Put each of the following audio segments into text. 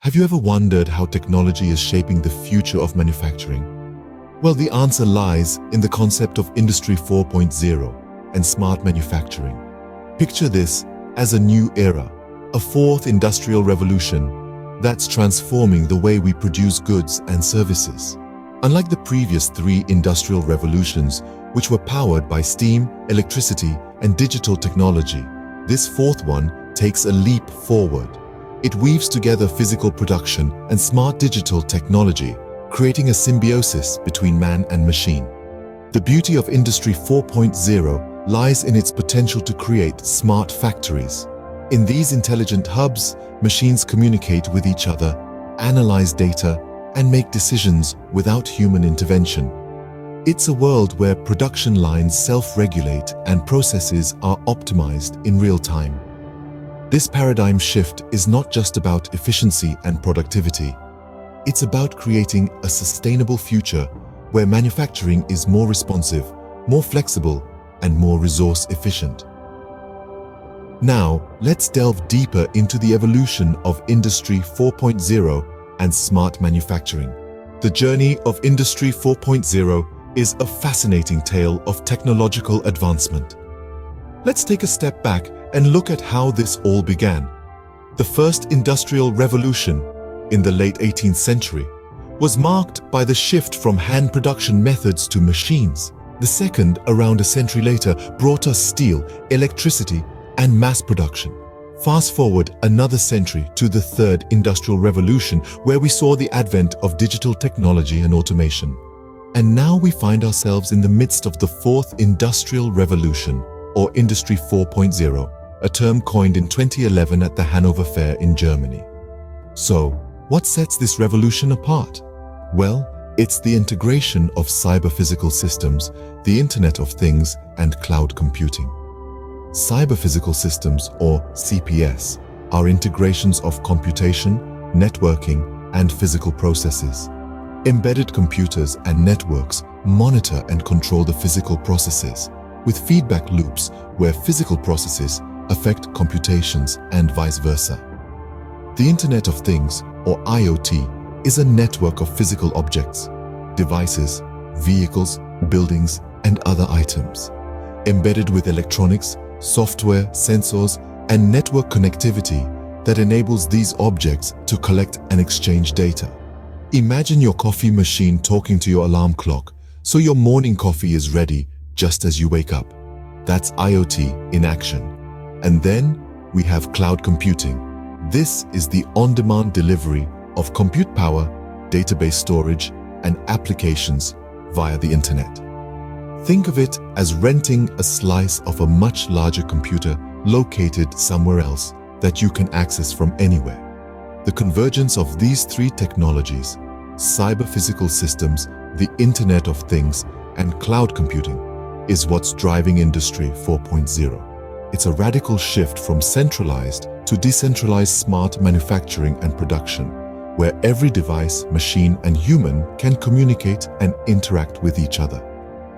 Have you ever wondered how technology is shaping the future of manufacturing? Well, the answer lies in the concept of Industry 4.0 and smart manufacturing. Picture this as a new era, a fourth industrial revolution that's transforming the way we produce goods and services. Unlike the previous three industrial revolutions, which were powered by steam, electricity, and digital technology, this fourth one takes a leap forward. It weaves together physical production and smart digital technology, creating a symbiosis between man and machine. The beauty of Industry 4.0 lies in its potential to create smart factories. In these intelligent hubs, machines communicate with each other, analyze data, and make decisions without human intervention. It's a world where production lines self-regulate and processes are optimized in real time. This paradigm shift is not just about efficiency and productivity. It's about creating a sustainable future where manufacturing is more responsive, more flexible, and more resource efficient. Now, let's delve deeper into the evolution of Industry 4.0 and smart manufacturing. The journey of Industry 4.0 is a fascinating tale of technological advancement. Let's take a step back and look at how this all began. The first industrial revolution, in the late 18th century, was marked by the shift from hand production methods to machines. The second, around a century later, brought us steel, electricity, and mass production. Fast forward another century to the third industrial revolution, where we saw the advent of digital technology and automation. And now we find ourselves in the midst of the fourth industrial revolution, or Industry 4.0, a term coined in 2011 at the Hanover Fair in Germany. So, what sets this revolution apart? Well, it's the integration of cyber-physical systems, the Internet of Things, and cloud computing. Cyber-physical systems, or CPS, are integrations of computation, networking, and physical processes. Embedded computers and networks monitor and control the physical processes, with feedback loops where physical processes affect computations and vice versa. The Internet of Things, or IoT, is a network of physical objects, devices, vehicles, buildings, and other items, embedded with electronics, software, sensors, and network connectivity that enables these objects to collect and exchange data. Imagine your coffee machine talking to your alarm clock, so your morning coffee is ready just as you wake up. That's IoT in action. And then we have cloud computing. This is the on-demand delivery of compute power, database storage, and applications via the internet. Think of it as renting a slice of a much larger computer located somewhere else that you can access from anywhere. The convergence of these three technologies, cyber-physical systems, the Internet of Things, and cloud computing, is what's driving Industry 4.0. It's a radical shift from centralized to decentralized smart manufacturing and production, where every device, machine, and human can communicate and interact with each other.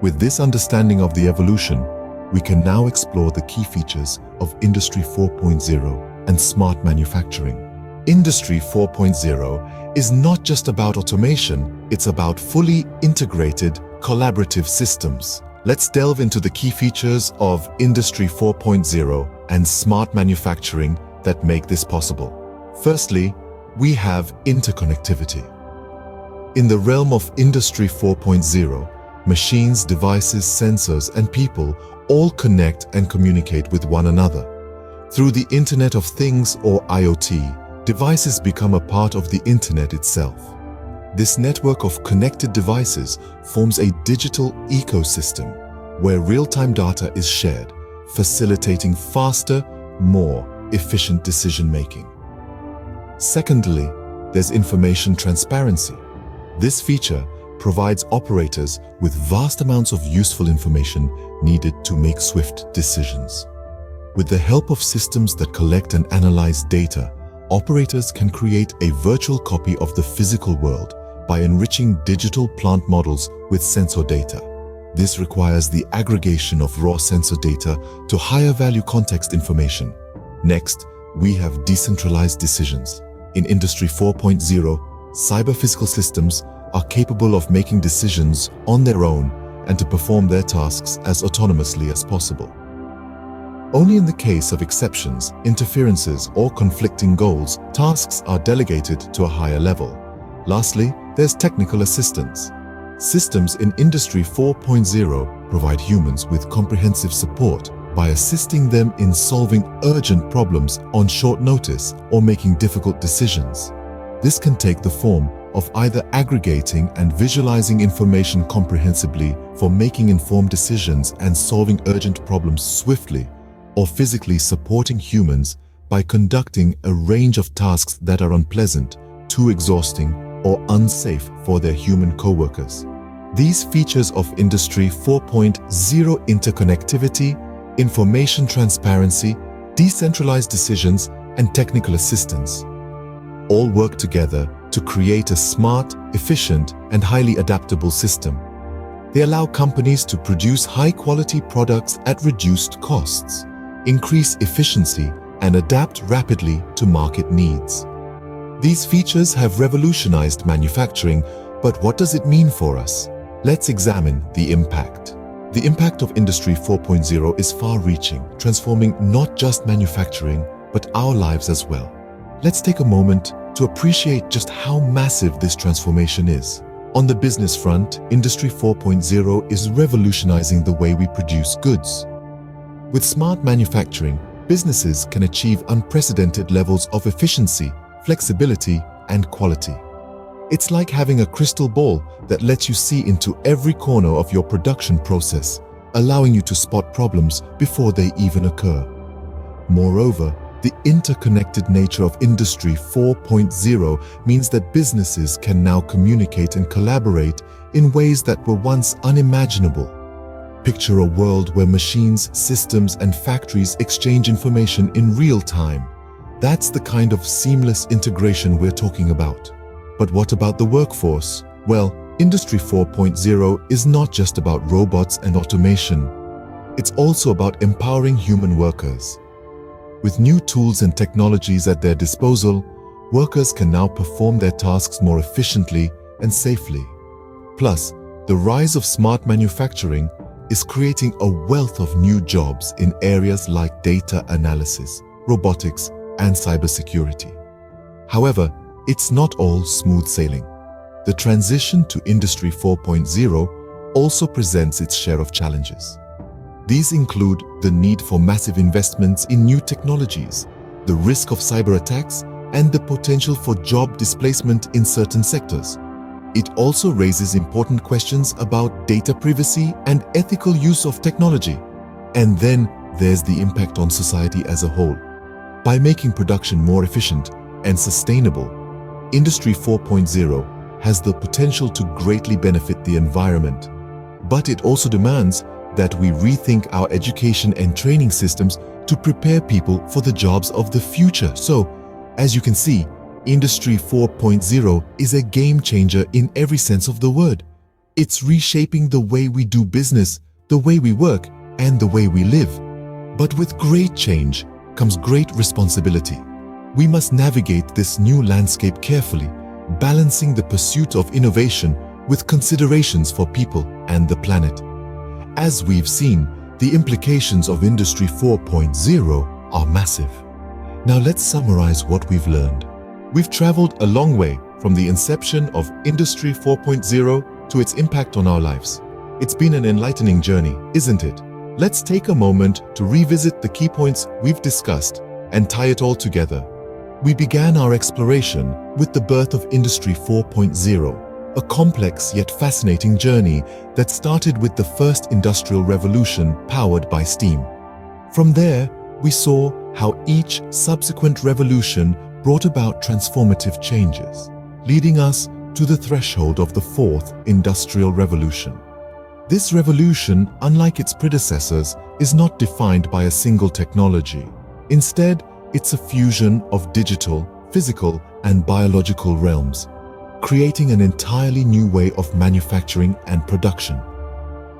With this understanding of the evolution, we can now explore the key features of Industry 4.0 and smart manufacturing. Industry 4.0 is not just about automation, it's about fully integrated, collaborative systems. Let's delve into the key features of Industry 4.0 and smart manufacturing that make this possible. Firstly, we have interconnectivity. In the realm of Industry 4.0, machines, devices, sensors, and people all connect and communicate with one another. Through the Internet of Things, or IoT, devices become a part of the Internet itself. This network of connected devices forms a digital ecosystem where real-time data is shared, facilitating faster, more efficient decision-making. Secondly, there's information transparency. This feature provides operators with vast amounts of useful information needed to make swift decisions. With the help of systems that collect and analyze data, operators can create a virtual copy of the physical world by enriching digital plant models with sensor data. This requires the aggregation of raw sensor data to higher value context information. Next, we have decentralized decisions. In Industry 4.0, cyber-physical systems are capable of making decisions on their own and to perform their tasks as autonomously as possible. Only in the case of exceptions, interferences, or conflicting goals, tasks are delegated to a higher level. Lastly, there's technical assistance. Systems in Industry 4.0 provide humans with comprehensive support by assisting them in solving urgent problems on short notice or making difficult decisions. This can take the form of either aggregating and visualizing information comprehensively for making informed decisions and solving urgent problems swiftly, or physically supporting humans by conducting a range of tasks that are unpleasant, too exhausting, or unsafe for their human co-workers. These features of Industry 4.0 interconnectivity, information transparency, decentralized decisions, and technical assistance all work together to create a smart, efficient, and highly adaptable system. They allow companies to produce high-quality products at reduced costs, increase efficiency, and adapt rapidly to market needs. These features have revolutionized manufacturing, but what does it mean for us? Let's examine the impact. The impact of Industry 4.0 is far-reaching, transforming not just manufacturing, but our lives as well. Let's take a moment to appreciate just how massive this transformation is. On the business front, Industry 4.0 is revolutionizing the way we produce goods. With smart manufacturing, businesses can achieve unprecedented levels of efficiency, flexibility, and quality. It's like having a crystal ball that lets you see into every corner of your production process, allowing you to spot problems before they even occur. Moreover, the interconnected nature of Industry 4.0 means that businesses can now communicate and collaborate in ways that were once unimaginable. Picture a world where machines, systems, and factories exchange information in real time. That's the kind of seamless integration we're talking about. But what about the workforce? Well, Industry 4.0 is not just about robots and automation. It's also about empowering human workers. With new tools and technologies at their disposal, workers can now perform their tasks more efficiently and safely. Plus, the rise of smart manufacturing is creating a wealth of new jobs in areas like data analysis, robotics, and cybersecurity. However, it's not all smooth sailing. The transition to Industry 4.0 also presents its share of challenges. These include the need for massive investments in new technologies, the risk of cyber attacks, and the potential for job displacement in certain sectors. It also raises important questions about data privacy and ethical use of technology. And then there's the impact on society as a whole. By making production more efficient and sustainable, Industry 4.0 has the potential to greatly benefit the environment. But it also demands that we rethink our education and training systems to prepare people for the jobs of the future. So, as you can see, Industry 4.0 is a game changer in every sense of the word. It's reshaping the way we do business, the way we work, and the way we live. But with great change comes great responsibility. We must navigate this new landscape carefully, balancing the pursuit of innovation with considerations for people and the planet. As we've seen, the implications of Industry 4.0 are massive. Now let's summarize what we've learned. We've traveled a long way from the inception of Industry 4.0 to its impact on our lives. It's been an enlightening journey, isn't it? Let's take a moment to revisit the key points we've discussed and tie it all together. We began our exploration with the birth of Industry 4.0, a complex yet fascinating journey that started with the first industrial revolution powered by steam. From there, we saw how each subsequent revolution brought about transformative changes, leading us to the threshold of the fourth industrial revolution. This revolution, unlike its predecessors, is not defined by a single technology. Instead, it's a fusion of digital, physical, and biological realms, creating an entirely new way of manufacturing and production.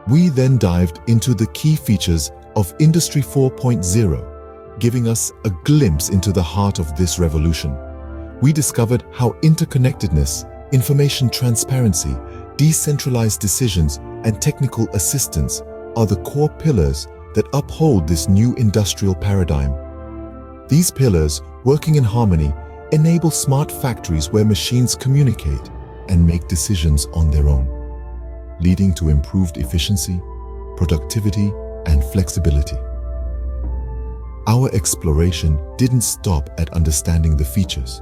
We then dived into the key features of Industry 4.0, giving us a glimpse into the heart of this revolution. We discovered how interconnectedness, information transparency, decentralized decisions, and technical assistance are the core pillars that uphold this new industrial paradigm. These pillars, working in harmony, enable smart factories where machines communicate and make decisions on their own, leading to improved efficiency, productivity, and flexibility. Our exploration didn't stop at understanding the features.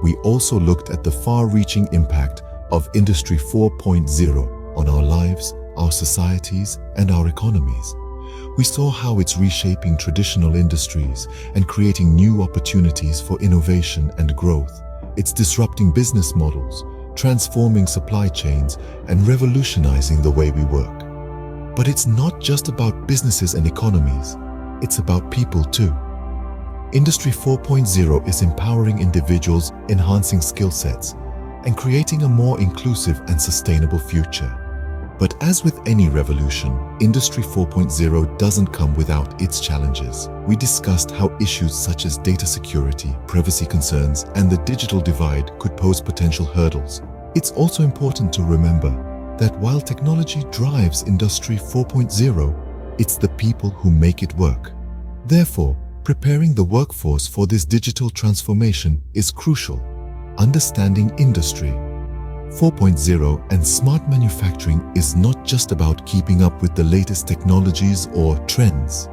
We also looked at the far-reaching impact of Industry 4.0 on our lives, our societies, and our economies. We saw how it's reshaping traditional industries and creating new opportunities for innovation and growth. It's disrupting business models, transforming supply chains, and revolutionizing the way we work. But it's not just about businesses and economies. It's about people too. Industry 4.0 is empowering individuals, enhancing skill sets, and creating a more inclusive and sustainable future. But as with any revolution, Industry 4.0 doesn't come without its challenges. We discussed how issues such as data security, privacy concerns, and the digital divide could pose potential hurdles. It's also important to remember that while technology drives Industry 4.0, it's the people who make it work. Therefore, preparing the workforce for this digital transformation is crucial. Understanding Industry 4.0 and smart manufacturing is not just about keeping up with the latest technologies or trends.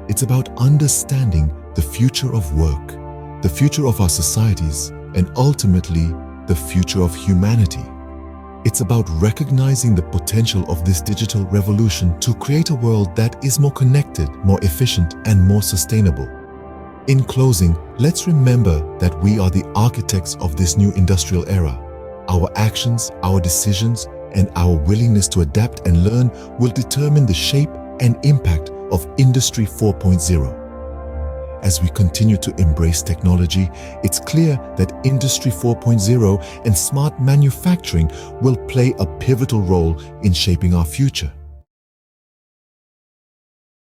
It's about understanding the future of work, the future of our societies, and ultimately, the future of humanity. It's about recognizing the potential of this digital revolution to create a world that is more connected, more efficient, and more sustainable. In closing, let's remember that we are the architects of this new industrial era. Our actions, our decisions, and our willingness to adapt and learn will determine the shape and impact of Industry 4.0. As we continue to embrace technology, it's clear that Industry 4.0 and smart manufacturing will play a pivotal role in shaping our future.